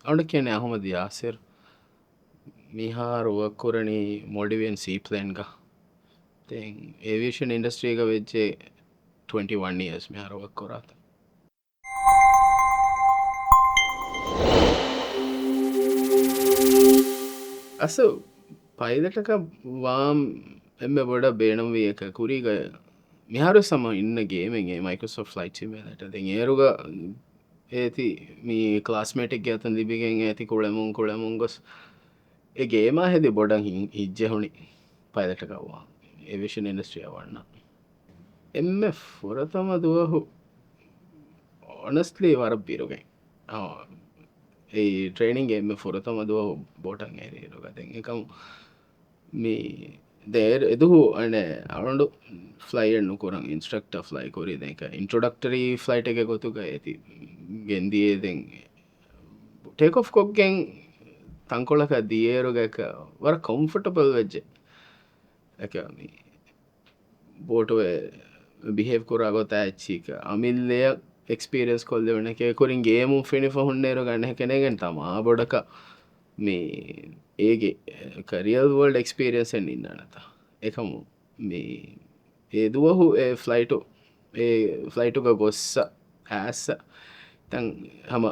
අවුන්ට කියන්නේ අහමද යාසිර් මිහාර work කරණි මොඩිවියන් සීප්ලේන් එක තෙන් aviation industry එක වෙච්චේ 21 years මිහාර work කරාත අස පයිලටක වාම් එම බොඩ බේනම් විය එක කුරීග මිහාරු සම ඉන්නගේමගේ මයිකසෝ ෆ්ලයිට් සිමලට දෙ ඒරුග ඒති මේ ක්ලාස්මේටික් ඇතන් දිබිගෙන් ඇති කුළමුන් ගොස් ඒගේම හෙදි බොඩන් හිජ්ජහුණි පයිලටකවා ඒවිෂන් ඉන්ඩස්ට්‍රිය වන්න එම ෆොරතම දුවහු ඔනස්ලි වර බිරුගෙන් ඒ ට්‍රේනින්ගේ එම ෆොරතම දුව බෝටන් ඒරුගතෙන් එකම මේ දේර් එදුහු අන අරුඩු ෆ්ලයින්න කොරන් ඉන්ස්ට්‍රක්ට ෆ්ලයි කොරි දෙක ඉන්ට්‍රොඩක්ටරී ෆ්ලයිට් එක ගොතුක ඇති ගෙන්දියේදෙන් ටේකොෆ් කොක්ගෙන් තංකොලක දියේරුගක වර කොම්ෆටබල් වෙච්ජ එක බෝටුව බිහෙව් කොරාගොත ඇච්චික අමිල්ලය එක්ස්පිරස් කොල්ල වන එක කොරින් ගේමු ෆිනි හොන්නේරු ගන්න කෙනගෙන් තමා බොඩක මේ ඒගේ කරියල් වල්ඩ එක්ස්පිරියන්සෙන් ඉන්න නත එකමු මේ ඒදුවහු ඒ ෆ්ලයිටු ඒ ෆ්ලයිටුක ගොස්ස ඇස්ස තැන් හම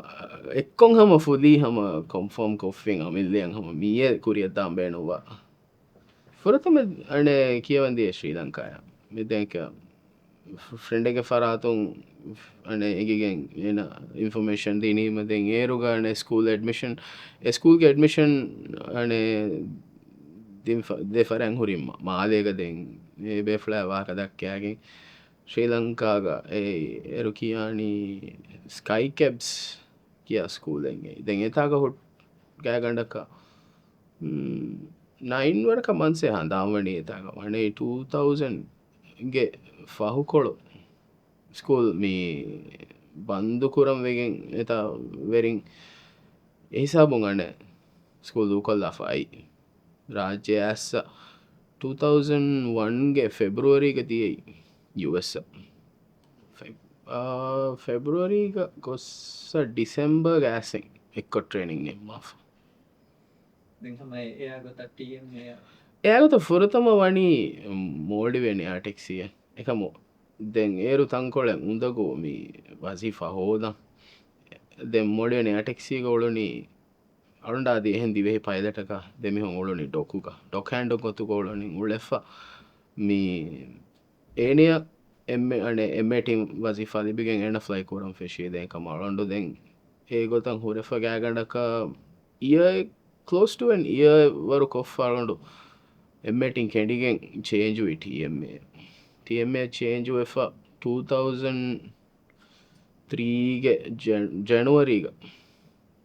එක්කොන් හම ෆුදී හම කොම්ෆෝම් කොෆ්ෆෙන් අමිල්ලයන් හම මිය කුරියත්තාම් බේනුවා ෆොරතම අනේ කියවන්දිය ශ්‍රී ලංකාය මෙදැක ෆ්‍රෙන්ඩ් එක ෆරාතුන් අනේ එකගෙන් එන ඉන්ෆර්මේෂන් දීනීමදෙන් ඒරුගාන ස්කූල් ඇඩ්මිෂන් ස්කූල්ගේ ඇඩ්මිෂන් අනේ දෙෆරැන් හුරින්ම මාලයකදෙන් ඒ බේෆ්ලෑ වාක දක්කයාගෙන් ශ්‍රී ලංකාග ඒ එරු කියානී ස්කයි කැබ්ස් කිය ස්කූලෙන්ගේ දෙන් එතාක හොට් ගෑගඩක්කා නයින්වරක මන්සේ හඳාවනී එතාක වනේ 2000ගේ ෆහුකොළො ස්කූල් මේ බන්දුකුරම් වෙගෙන් එතා වෙරින් එහිසාබුන් අන ස්කූල් දූ කොල්ලාෆයි රාජ්‍ය ඇස්ස 2001ගේ ෆෙබරුවරීක තියයි US ෆෙබරුවරීක ගොස්ස ඩිසෙම්බර් ගෑසෙන් එක්කො ට්‍රේනිින් එම්මා එයාගත ෆොරතම වනී මෝඩිවෙන යාටෙක්සිය එකමෝ දෙන් ඒරු තංකොල උඳගෝමී වසිෆා හෝදම් දෙ මොඩියන යාටෙක්සියක ඔළුනි අරුන්ඩාද එහෙන් දිවෙහි පයිලටක දෙමිහොන් ඔළුනි ඩොකුක ඩොක් හැන්ඩ කොතු කොලනි උලෙෆ මී ඒනිය එම අනේ එමටින් වසිෆා ලිබිගෙන් එන ෆ්ලයි කරම් ෆෙශී දෙක මරොන්ඩු දෙන් ඒ ගොතන් හුරෙෆ ගෑගඩක ඉය close to an year වරු කොෆ්ෆාරොන්ඩු එම්මටින් කෙඩිගෙන් චේන්ජුයි TMA චේන්ජු එෆ 2003ගේ ජනවරීග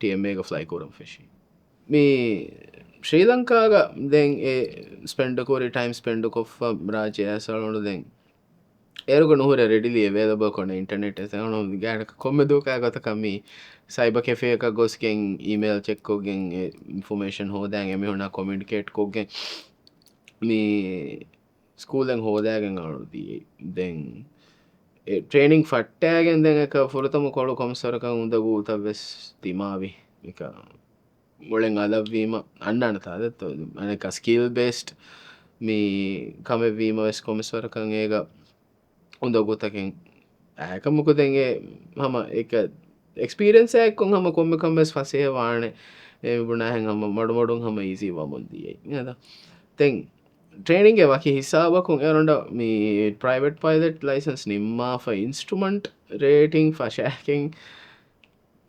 TMA එක ෆ්ලයි කරම් ෆෙශී මේ ශ්‍රී ලංකාග දෙන් ඒ ස්පෙන්ඩකෝරි ටයිම් ස්පෙන්ඩ කොෆ් රාජය ඇසලොඩු දෙන් ඒරුග නොහර රෙඩිලි වේදබ කොන ඉන්ටනෙට් එසනු ගෑනක කොම්ම දෝකෑ ගොතකමී සයිබ කෙෆේ එක ගොස්ගෙන් ඊමේල් චෙක්කෝගෙන් ඉන්ෆර්මේෂන් හෝදෑන් එමිහුණ කොමිඩිකේට් කෝගෙන් මේ ස්කූලෙන් හෝදෑගෙන් අනුදී දෙන් ට්‍රේනිින් ෆට්ටෑගෙන් දෙන එක ෆොරතම කොළු කොම්සරක උඳගූ උත වෙස් තිමාවි එක මොලෙන් අලවීම අන්න අනතාද අනක ස්කීල් බේස්ට් මේ කමවීම වෙස් කොමිස්වරකන් ඒක උඳගොතකින් ඇක මොකදගේ හම එක එක්ස්පිරන්සෑකොන් හම කොම්මකම්බස් පසේ වාන බුණහැන් හම මඩුමඩුන් හම ඉසි වමුන්දියයි නද තෙන් ට්‍රේනින්ගේ වකි හිසාාවකුන් එරොඩ මේ ප්‍රයිවට් පයිලට් ලයිසන්ස් නිම්මා ඉන්ස්ට්‍රමන්ට් රේටිං ෆශයකින්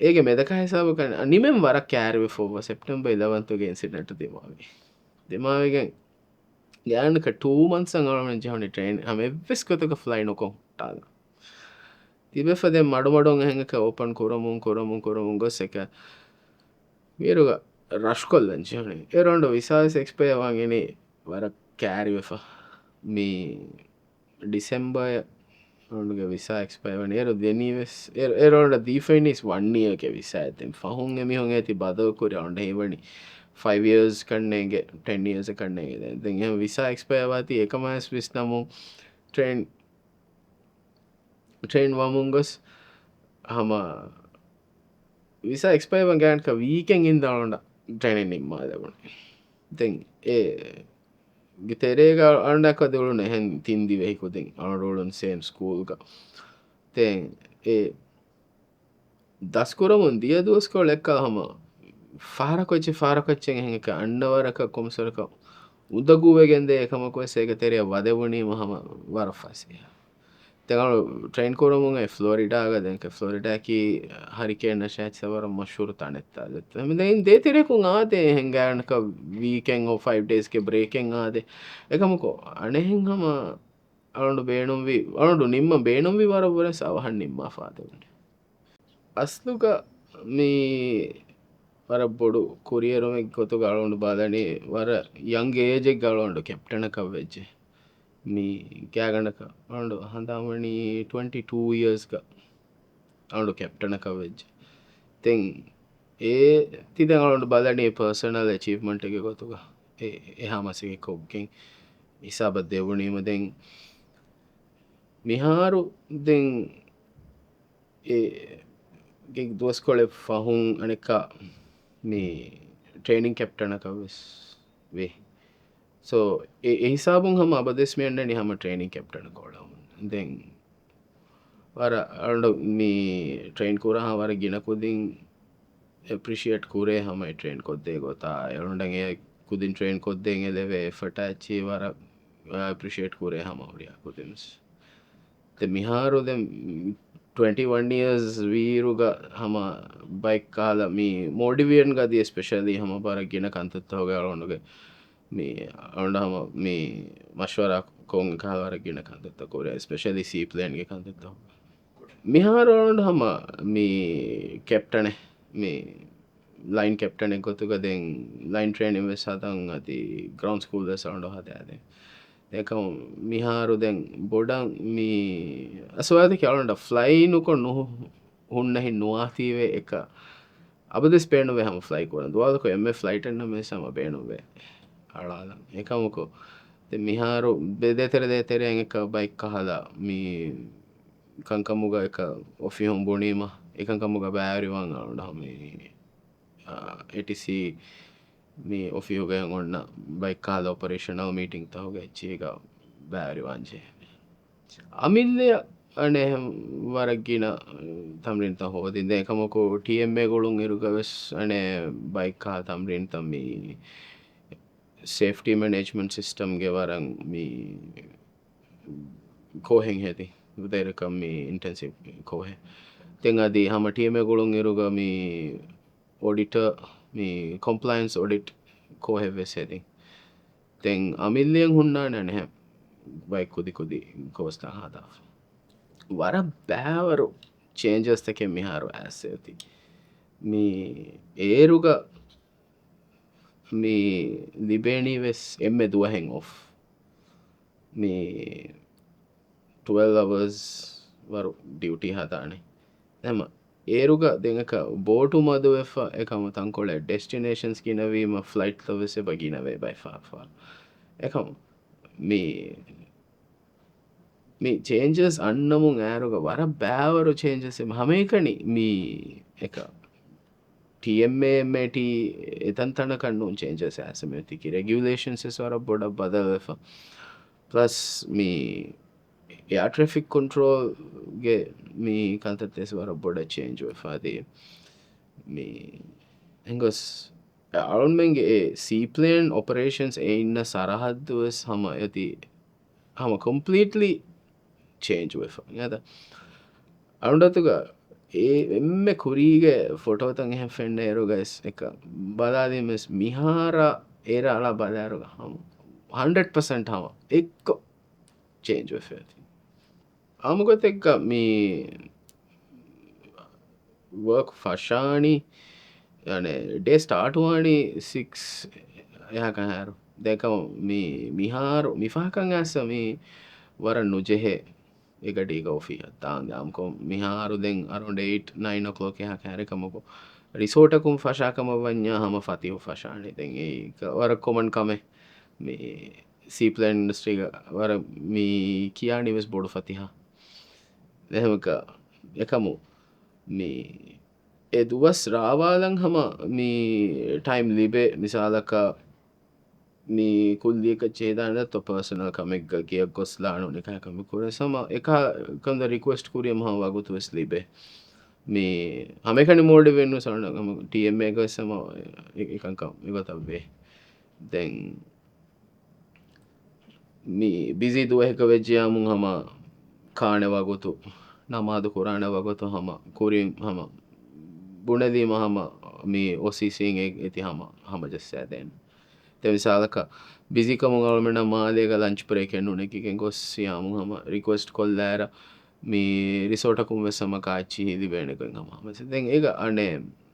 ඒක මෙදක හිසාාවක නිමෙන් වර කෑරව ෆෝව සෙප්ටම්බ 11තුගේ සිනට දෙමාවේ දෙමාවගෙන් යානක 2 months අඟවන ජහනි ට්‍රේන් හම එවෙස්කොතක ෆ්ලයි නොකො ටාග තිබෙෆද මඩුමඩුන් හැඟක ඕපන් කොරමුන් ගොස් එක වේරුග රශ්කොල්ලන් ජහනේ එරොන්ඩ විසාස් එක්ස්පයවාගෙන වර කෑරිවෙෆ මේ ඩිසෙම්බය ඔන්ගේ විසා එක්ස්පයවන ඒරු දෙනීවෙස් එරොන්ට දීෆනිස් වන්නේක විසා ඇතෙන් ෆහුන් එමිහොන් ඇති බදවකුර ඔන්ඩ ඒවනි 5 years කන්නේගේ 10 years කන්නේගේ දෙ විසා එක්ස්පයවාති එකමස් විස් නමු ට්‍රේන් වමුන් ගොස් හම visa expire wan gan ka weekend in dalonda training nimma dabune den e giterega anda ka dulune hen tindi vehi kudin anadolun same school ga den e daskuramun dia dusko lekka hama fara kochen hen ka annawaraka komsoraka udaguwegen de ekamako sega teriya wadewuni mahama warafasi ತೆಗಳು train ಕೂಡ ಮುಂಗೆ ಫ್ಲೋರಿಡಾಗ ದೆಂಕೆ ಫ್ಲೋರಿಡಾಕಿ hurricane ನಶಾಚ್ ಸವರ ಮಶೂರ್ ತಾಣೆತ್ತ ಅದತ್ತೆ ಆಮೇಲೆ ಇನ್ ದೇತಿರೇಕು ಆದೆ ಹೆಂಗಾಣಕ weekend 5 days ಗೆ breaking ಆದೆ ಏಕಮಕೋ ಅಣೆ ಹೆಂಗಮ ಅಳಂಡು ಬೇಣುಂವಿ ಅಳಂಡು ನಿಮ್ಮ ಬೇಣುಂವಿ ವರ ಬರ ಸವಹನ್ ನಿಮ್ಮ ಫಾದೆ ಅಸ್ಲುಗ ಮೀ ವರ ಬೊಡು ಕುರಿಯರುಮೆ ಗೊತ್ತುಗ ಅಳಂಡು ಬಾದಣಿ ವರ ಯಂಗ್ ಏಜ್ ಅಳಂಡು ಕ್ಯಾಪ್ಟನ್ ಕವ್ವೆಜ್ಜೆ me kyaganaka around handamani 22 years ga around captain ka veg then e tiden around balani personal achievement ge gotuga eha masige kokkin isaba devuni ma den miharu den e ge dos kole fahun aneka me training captain ka ve so e hisabun hama abades me andani hama training captain kola then wara around me train kura ha wara gina kudin appreciate kure hama train kodde gota around e kudin train kodde eleve effort achi wara appreciate kure hama uriya kudin the miharu them 21 years viruga hama bike kala me motivation ga di especially hama bara gina kantatta hoga around ge me around hama me mashwara kon kahawara gina kantatta kore especially sea plane ge kantatta mihar around hama me captain me line captain ek gotuga den line training me sadan ati ground school da sound hada ade ekam miharu den bodan me aswade ki around fly nu ko no hunna hin nuati ve eka abade spend ve hama fly ko duwada ko emme flight en me sama benu ve alala ekamuko de miharu bedetere engeka bike kahala mi kankamuga eka ofi hom bonima ekankamuga baari wan alunda mi ATC mi ofi hoga onna bike kahala operational meeting ta hoga chiga baari wanje amille ane waragina tamrin ta hodin de ekamuko TMA golun iruga wes ane bike kahala tamrin tammi safety management system ge waran mi kohen hedi udairaka mi intensive kohe ten adi hama team e golun iruga mi auditor mi compliance audit kohe ves hedi ten amillian hunna ne bike kudi kosta hada wara bævaru changes teke miharu aseti mi eruga mi libeni ves emme duwahen off mi 12 hours waru duty hadane ema eruga dengaka botu maduwefa ekam tankole destinations kinawima flight tawese bagina ve by far ekam mi changes annamun aruga wara bævaru changes hamekani mi eka TMA MAT etan tanakan changes asameti ki regulations is wara boda badalefa plus me air traffic control ge me kantates wara boda change we fadi me engos around menge seaplane operations e inna sarahaddu es hama yati hama completely change we fa yada around atuga emme kurige photo tan ehem fenne eru guys eka baladi mes mihara era ala badaruga hama 100% hama ekko change we fa amugot ekka me work fashani yani day start wani 6 eha kan haru dekam me miharu mifakan asa me waran nujehe egadiga ofi tan amko miharu den around 8 9 o'clock eha kan kamako resort akum fasha kama wanya hama fatihu fashani den e war common kame me seaplane industry ga war me kiyani ves bodu fatiha ehmaka ekamu me ඒ දුවස් රාවාලන් හම මේ time ලිබේ මිසාලක මේ කුල්ලියක චේදානත් personal කමෙක් කියක් ගොස්ලානු නිකාකම කුර සම එක කඳ request කුරිය මහ වගුතු වෙස් ලිබේ මේ හමකනි මෝඩ වෙන්න සරනම ටම එක සම එකකම් එකතබේ දැන් මේ බිසි දුවහක වෙච්ජයාමුන් හම කාන වගුතු නමාද කුරාණ වගතු හම කුරින් හම බුණදීම හම මේ ඔසිසින් ඇති හම ජස්සෑදෙන් තෙවිසාලක බිසිකමුගල්මට මාදක ලංච් ප්‍රේකෙන් උනෙකින් ගොස් යාමු හම රික්වස්ට් කොල්ලෑර මේ රිසෝටකුම් වෙසම කාච්චි හිදි බේනකෙන් හම දැන් ඒ අනේ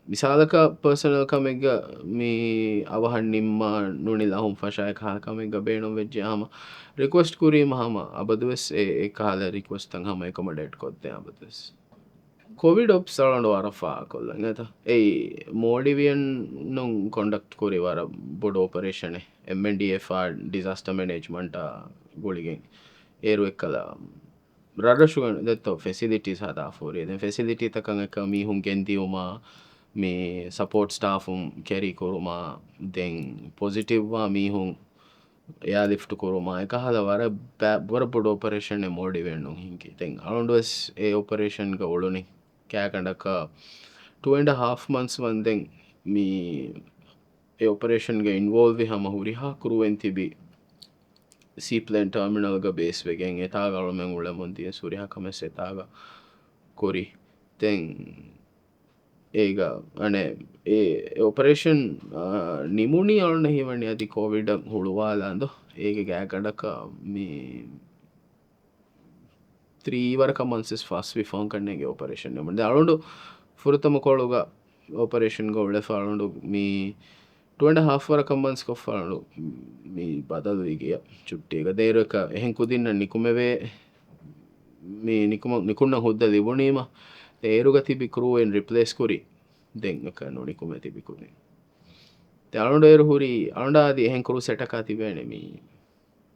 විසාලක පර්සනල්කමෙක්ග මේ අවහන් නිම්ම නුනි ලහුම් ෆශය කාකමෙක්ග බේනුම් වෙච්ජයාම රික්වස්ට් කුරීම හම අබදුවස් ඒ කාල රික්වස්තන් හම එකමඩට් කොත්තය අබතුස් කොවිඩ් ඔප් සලන්ඩ වරෆා කොල්ලන් ඇත ඒ මෝඩිවියන් නොන් කොන්ඩක්් කොරි වර බොඩ ඕපරේෂණ එම්ඩFR ඩිසස්ට මනේජ්මන්ට ගොලිගෙන් ඒරු එක් කලා රඩශුවන් දත්ත ෆෙසිලිටි සදා ෆෝරේ ද ෆෙසිලිටි තකඟ එක මීහුම් ගෙන්තිවුමා මේ සපෝට් ස්ටාෆුම් කැරි කොරුමා දෙන් පොසිටිව්වා මීහුම් එයා ලිෆ්ට කොරුමා එක හද වර බොර පොඩ ඔපරේෂණ මෝඩිවෙන්නු හිකි තෙන් අලුන්ඩුවස් ඒ ඔපරේෂන්ග ඔළුනි කෑකඩක 2.5 months වන්දෙන් මේ ඒ ඔපරේෂන්ගේ ඉන්වෝල්වි හම හුරිහා කරුවෙන් තිබී සීපලන් ටර්මිනල්ග බේස් වෙගෙන් එතා ගලුමෙන් උල මුන්තිය සුරිහකම සෙතාග කොරි තෙන් ඒක අනේ ඒ ඔපරේෂන් නිමුණි අලුන්න හිවනි ඇති කෝවිඩ හුළුවාලාන්ද ඒක ගෑකඩක මේ 3 months fast විෆෝන් කරනගේ ඔපරේෂන් නම අලුන්ඩු ෆුරතම කොළුග ඔපරේෂන් ගොල්ඩ ෆලුන්ඩු මේ 2.5 months කොෆලු මේ බදලු ගිය චුට්ටියක දේරක එහෙන් කුදින්න නිකුමවේ මේ නිකුන්න හුද්ද ලිබුණීම ඒරුග තිබි කරුවෙන් රිපලේස් කුරි දෙක නොනිකුම තිබිකුණේ අලුන්ඩ ඒරු හුරි අලුන්ඩාද එහෙන් කරු සැටකා තිබේනෙම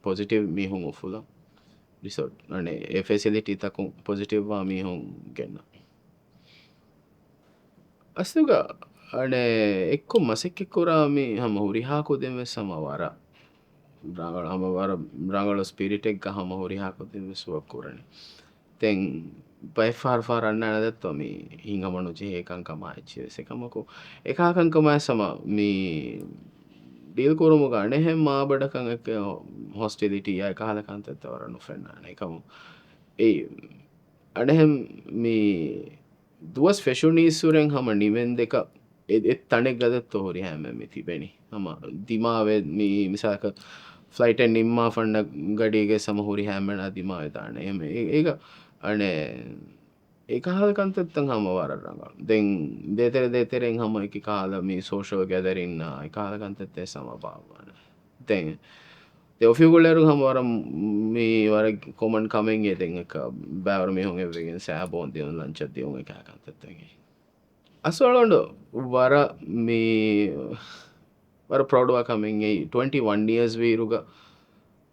පොසිටිව් මිහුන් ඔෆුල රිසෝට් අනේ ඒ ෆෙසිලිටි තකු පොසිටිව්වා මිහුන් ගෙන්න්න අස්තුග අනේ එක්කො මසෙක්කෙ කොරාමි හම හුරිහාකු දෙම සමවර රඟල හම වර රඟල ස්පිරිටෙක් හම හුරිහාකු දෙම සුවක් කරන තැන් පයිෆාර්ෆාරන්න නැදත්වම හිංගමනු ජයකංකමච්චය එකමකු එකකංකමය සම මේ ඩිල්කොරුම ගන්න හැම මාබඩකඟ හොස්ටෙලිටිය කාලකන්තත්තවරනු ෆෙන්න්න එකමු ඒ අඩහැම් මේ දුවස් ෆෙෂුනීස්සුරෙන් හම නිවෙන් දෙක එත් තනෙක් ගදත් තොහොරි හැමම තිබෙනි හම දිමාවේ මිසාක ෆ්ලයිටන් නිම්මා ෆන්න ගඩියගේ සමහුරි හැමෙන දිමා වෙතාන එම ඒක අනේ ඒකාහලකන්තත්තන් හම වරරඟ දෙන් දෙතර දෙතරෙන් හම එක කාල මේ සෝෂල් ගැදරන්න එකකාලකන්තත්තේ සමපාවන දෙන් ඔෆිගුලරු හමවර මේ වර කොමන් කමෙන් ගෙතෙන් එක බෑවර මේ හොගේ වෙගෙන් සෑබෝන් දියුන් ලංචත් දියුන් එකකන්තත්තගේ අස්වලොන්ඩ වර මේ වර ප්‍රෝඩවා කමෙන්ගේ 21 years වීරුග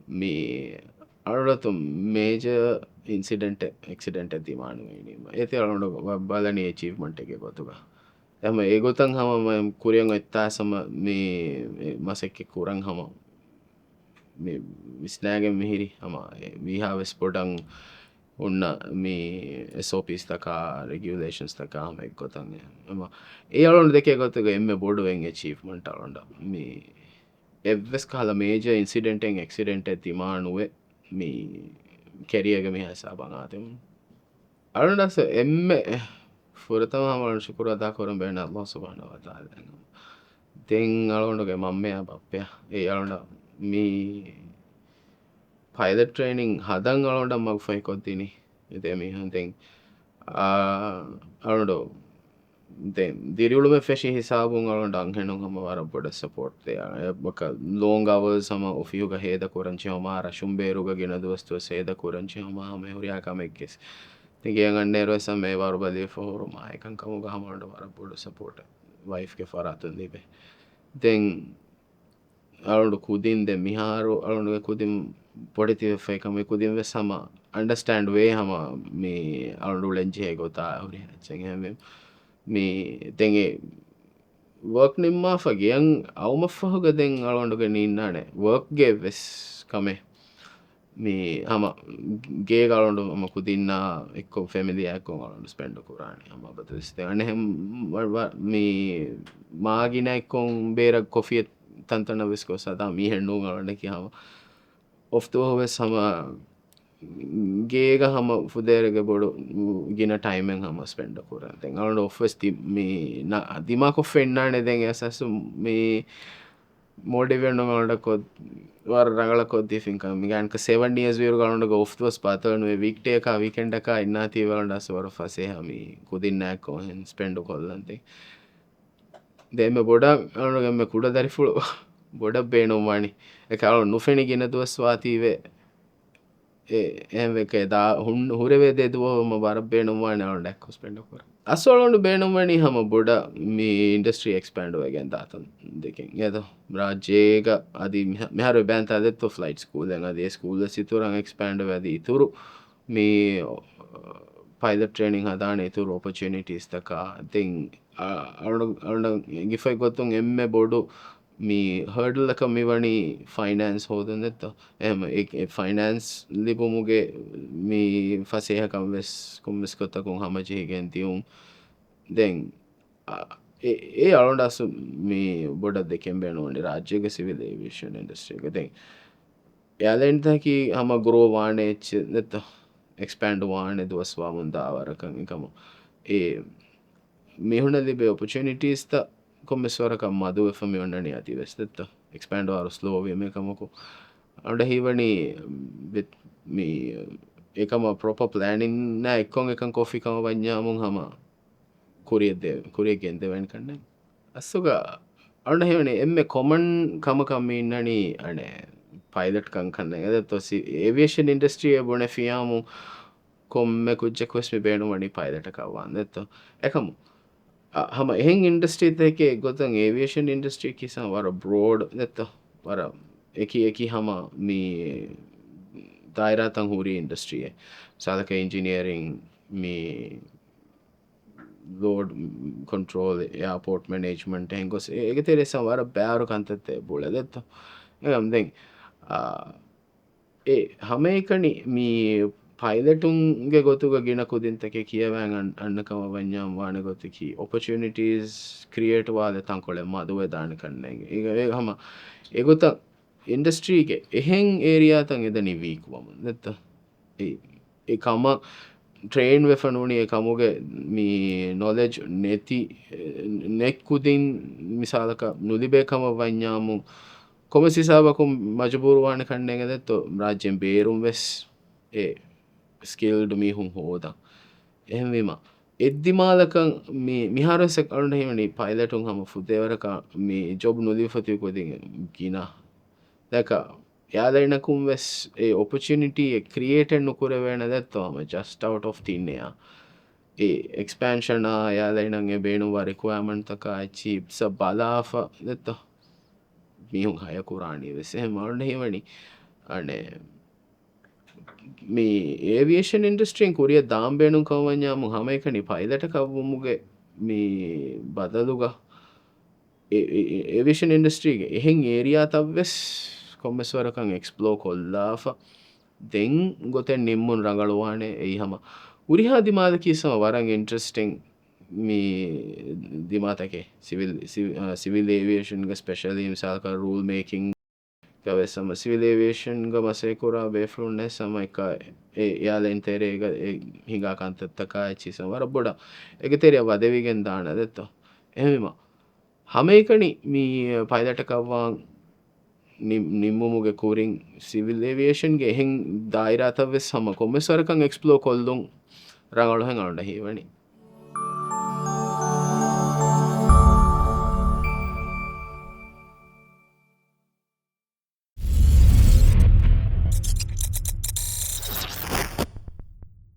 මේ අනුරතු මේජ ඉන්සිඩන්ට එක්සිඩන්ට ඇතිමානුවනීම ඒති අලුන්ට බලන චීවමට එක ගොතුක එම ඒගොතන් හම කුරියන් එත්තා සම මේ මසෙක්කෙ කුරන් හම විස්නෑගෙන් මිහිරි හම විහාවෙස් පොඩන් ඔන්න මේ සෝපිස් තකා රෙගියලේෂන්ස් තකා හම එක් ගොතන් එම ඒ අලුන් දෙක ගොතුක එම බොඩුවෙන් චීවමට අලොන්ඩ මේ එවස් කාල මේජ ඉන්සිඩෙන්ටෙන් එක්සිඩෙන්ට ඇතිමානුවේ මේ කැරියග මේ හැසා බනාතෙම අලුන්ඩස එම ෆුරතම හමලන් ශුකුරදා කොරම් බැන අල්ලා සුබාන වතාල දෙන් අලුන්ඩගේ මම්මයා බප්පය ඒ අලුන්ඩ මේ පයිද ට්‍රේනිං හදන් අලුන්ට මක් ෆයි කොත්තිනි එතේ මිහන්තෙන් අලුන්ඩෝ දිරියුළුම ෆෙෂි හිසාබුන් අලුන්ට අංහෙනු හම වර බොඩ සපෝට්තය බක ලෝංගව සම ඔෆියුග හේද කොරංචි හමා රශුම්බේරුග ගෙන දවස්තුව සේද කොරංචි හමා හම හුරයාකමෙක්කෙස් තිගේගන්නේරුවස මේ වරු බලි ෆෝරුමා එකංකමු හමට වර බොඩ සපෝට වයිෆ්ගේ ෆරාතුන් දිබේ දෙන් අලුන්ට කුදින් දෙ මිහාරු අලුන්ගේ කුදින් පොඩිතිවෆයිකම කුදින් වෙ සම අන්ඩස්ටන්ඩ් වේ හම මේ අලුන්ඩු ලෙංජිය ගොතා හුරි චැහැම මේ දැන් ඒ වර්ක් නිම්මා ෆගියන් අවුමෆහුග දැන් අලොන්ඩුගෙන ඉන්නානේ වර්ක් ගේ වෙස් කමේ මේ හම ගේ ගලොන්ඩු ම කුදින්න එක්ක ෆැමිලියකෝ ගලොන්ඩු ස්පෙන්ඩ් කුරාණි හම බතුස්ත අනහෙම මේ මාගින එක්කොන් බේර කොෆිය තන්තන වෙස්කෝ සදා මීහෙන්නු ගලොන්ඩකි හම ඔෆ්තුවහවෙස් හම ගේග හම ෆුදේරග බොඩු ගෙන ටයිමෙන් හම ස්පෙන්ඩ කුර තැන් අලට ඔෆස් මේ දිමාකො ෆෙන්න්නානේ දැන් ඇසසු මේ මෝඩිවෙන්න ගලටකොත් වර රඟලකොත් ික මිගන්ක 7 years වීර ගලට ඔෆ්තුවස් පාතවනුවේ වික්ටේ එක විකෙන්ඩ එක ඉන්නාතිී වලට ස්වර ෆසේ හමි කුදින්නෑකෝහෙන් ස්පෙන්ඩු කොල්ලන්තේ දෙම බොඩක් අනුගම කුඩ දැරිෆුළු බොඩක් බේනුම්වානි එක අලු නුෆෙනි ගෙන දුව ස්වාතිීවේ ඒක දා හුන් හුරවේ දුවම බර බේනුම්වාන අලු ඩැක් ස්පෙන්ඩ කර අස්වලොන්ඩු බේනුම්වනි හම බොඩ මේ ඉන්ඩස්ට්‍රී එක්ස්පන්ඩුව ගැන් දාතන් දෙකින් එද රාජ්‍යේක අධි මෙහර බැන්ත අදෙත්ව ෆ්ලයිට් ස්කූල් අදේ ස්කූල්ල සිතුරන් එක්ස්පන්ඩ වැද ඉතුරු මේ පයිද ට්‍රේනිින් හදාන ඉතුරු ඔපචනිටස් තකා තිං අලු ගිෆයි ගොත්තුන් එම්ම බොඩු මේ හර්ඩල්ලක මෙවැනි ෆයිනන්ස් හෝදන් දෙත්ත එම ෆයිනන්ස් ලිපුමුගේ මේ ෆසේහකම් වෙස් කොම්වෙස් කොත්තකුන් හමජයගෙන් තියවුම් දැන් ඒ අලොන්ඩස් මේ බොඩ දෙකෙන් බැනුවනි රාජ්‍යක සිවිල් ඒවිේෂන් ඉන්ඩස්ට්‍රියක දැන් යාලෙන්තකි හම ගුරෝවානයච්ච දෙත්ත එක්ස්පෑන්ඩ් වානේ දුවස්වා මුන්දාවරකං එකම ඒ මෙහුණ ලිබේ ඔපචනිටස්ත කොම්මස්වරක මදු එෆමි ඔන්නන අති වෙස්තෙත්ත එක්ස්පෑන්ඩ් වාරු ස්ලෝවීම එකමකු අඩ හිවනි ඒකම ප්‍රොප ප්ලෑනින් නෑ එක්කොන් එකන් කොෆිකම වඥාමුන් හම කුරියගෙන්ද වැන් කන්න අස්සුක අන්න හිවනේ එම්ම කොමන් කමකම්ම ඉන්නනී අනේ පයිලට් කංකන්න එද තොසි ඒවේෂන් ඉන්ඩස්ට්‍රිය බොන ෆියාමු කොම්ම කුච්චකොස්මි බේනු වනි පයිලට කවන්න එත්ත එකමු හම එහෙන් ඉන්ඩස්ට්‍රීත එක ගොතන් ඒවේෂන් ඉන්ඩස්ට්‍රී කිසම් වර බ්‍රෝඩ් නැත්ත වර එක හම මේ දායිරතන් හුරි ඉන්ඩස්ට්‍රිය සාධක ඉන්ජිනියරිං මේ ලෝඩ් කොන්ට්‍රෝල් යාපෝට් මනේජ්මන්ට් හැංගොස් ඒක තෙරෙසම් වර බෑරු කන්තත්තේ බොල දෙත්ත එකම් දෙන් ඒ හම එකනි මේ පයිලටුන්ගේ ගොතුක ගෙන කුදින්තක කියවෑන් අන්නකම වඥාම් වාන ගොතකි ඔපචනිටස් ක්‍රියේටවාද තංකොල මදුව දාන කන්නගේ ඒ හම එගොත ඉන්ඩස්ට්‍රීගේ එහෙන් ඒරයාතන් එද නිවීක්වම නැත්ත ඒකම ට්‍රේන් වෙෆනුනේ එකමුගේ මේ නොලෙජ් නැති නෙක්කුදින් මිසාලක නුලිබේකම වඥාමු කොමසිසාාවකුම් මජපුරුවාන කන්නේගෙදත්තු රාජ්‍යෙන් බේරුම් වෙස් ඒ ස්කල්ඩ මිහුම් හෝද එහෙමවීම එද්දිමාලකන් මේ මිහාරසක් අලුට හිමනි පයිලටුන් හම ෆුදේවරක මේ ජොබ් නොලිෆතියකොති ගින දැක යාදයිනකුම් වෙස් ඒ ඔපචනිටිය ක්‍රියේටෙන් නොකුරවෙන දැත්වම ජස්ට අවට් of තින්නයා ඒ එක්ස්පෑන්ෂන යාදයිනගේ බේනුවා රිකවෑමන්තක චීප්ස බලාෆ දෙත්ත මිහුම් හයකුරාණී වෙසේ මරුණ හිවනි අනේ මේ ඒවිේෂන් ඉන්ඩස්ට්‍රීන් කුරිය දාම්බේනු කවඥාමු හම එකනි පයිලට කවමුගේ මේ බදදුග ඒවිේෂන් ඉන්ඩස්ට්‍රීගේ එහෙන් ඒරයා තවවෙස් කොම්මස්වරකං එක්ස්පලෝ කොල්ලාෆ දෙන් ගොතෙන් නිම්මුන් රඟලවානේ එයි හම උරිහා දිමාද කිසම වරන් ඉන්ට්‍රස්ටිං මේ දිමාතකේ සිවිල් ඒවිේෂන්ග ස්පෙශලීම් සාල්ක රූල් මේකින් ගවසම සිවිලේවේෂන් ಗ ಮಸೆಕುರ ಬೇಫ್ಲುನ್ನೆ ಸಮೈಕ ಯಾಲೆನ್ ತೆರೆಗ ಹಿಂಗಾ ಕಂತತ್ತಕ ಚಿಸ ವರ ಬೊಡ ಎಗೆ ತೆರೆ ವದವಿಗೆನ್ ದಾಣ ದೆತ್ತ ಎಮಿಮ ಹಮೇಕಣಿ ಮೀ ಪೈಲಟ್ ಕವ್ವಾಂ ನಿಮ್ಮುಮುಗೆ ಕೂರಿಂಗ್ ಸಿವಿಲ್ ಏವಿಯೇಷನ್ ಗೆ ಹೆಂಗ್ ದಾಯಿರಾ ತವೆಸ್ ಹಮ ಕೊಮ್ಮೆಸರಕಂ ಎಕ್ಸ್ಪ್ಲೋ ಕೊಲ್ದುಂ ರಂಗಳು ಹೆಂಗ ಹಿವಣಿ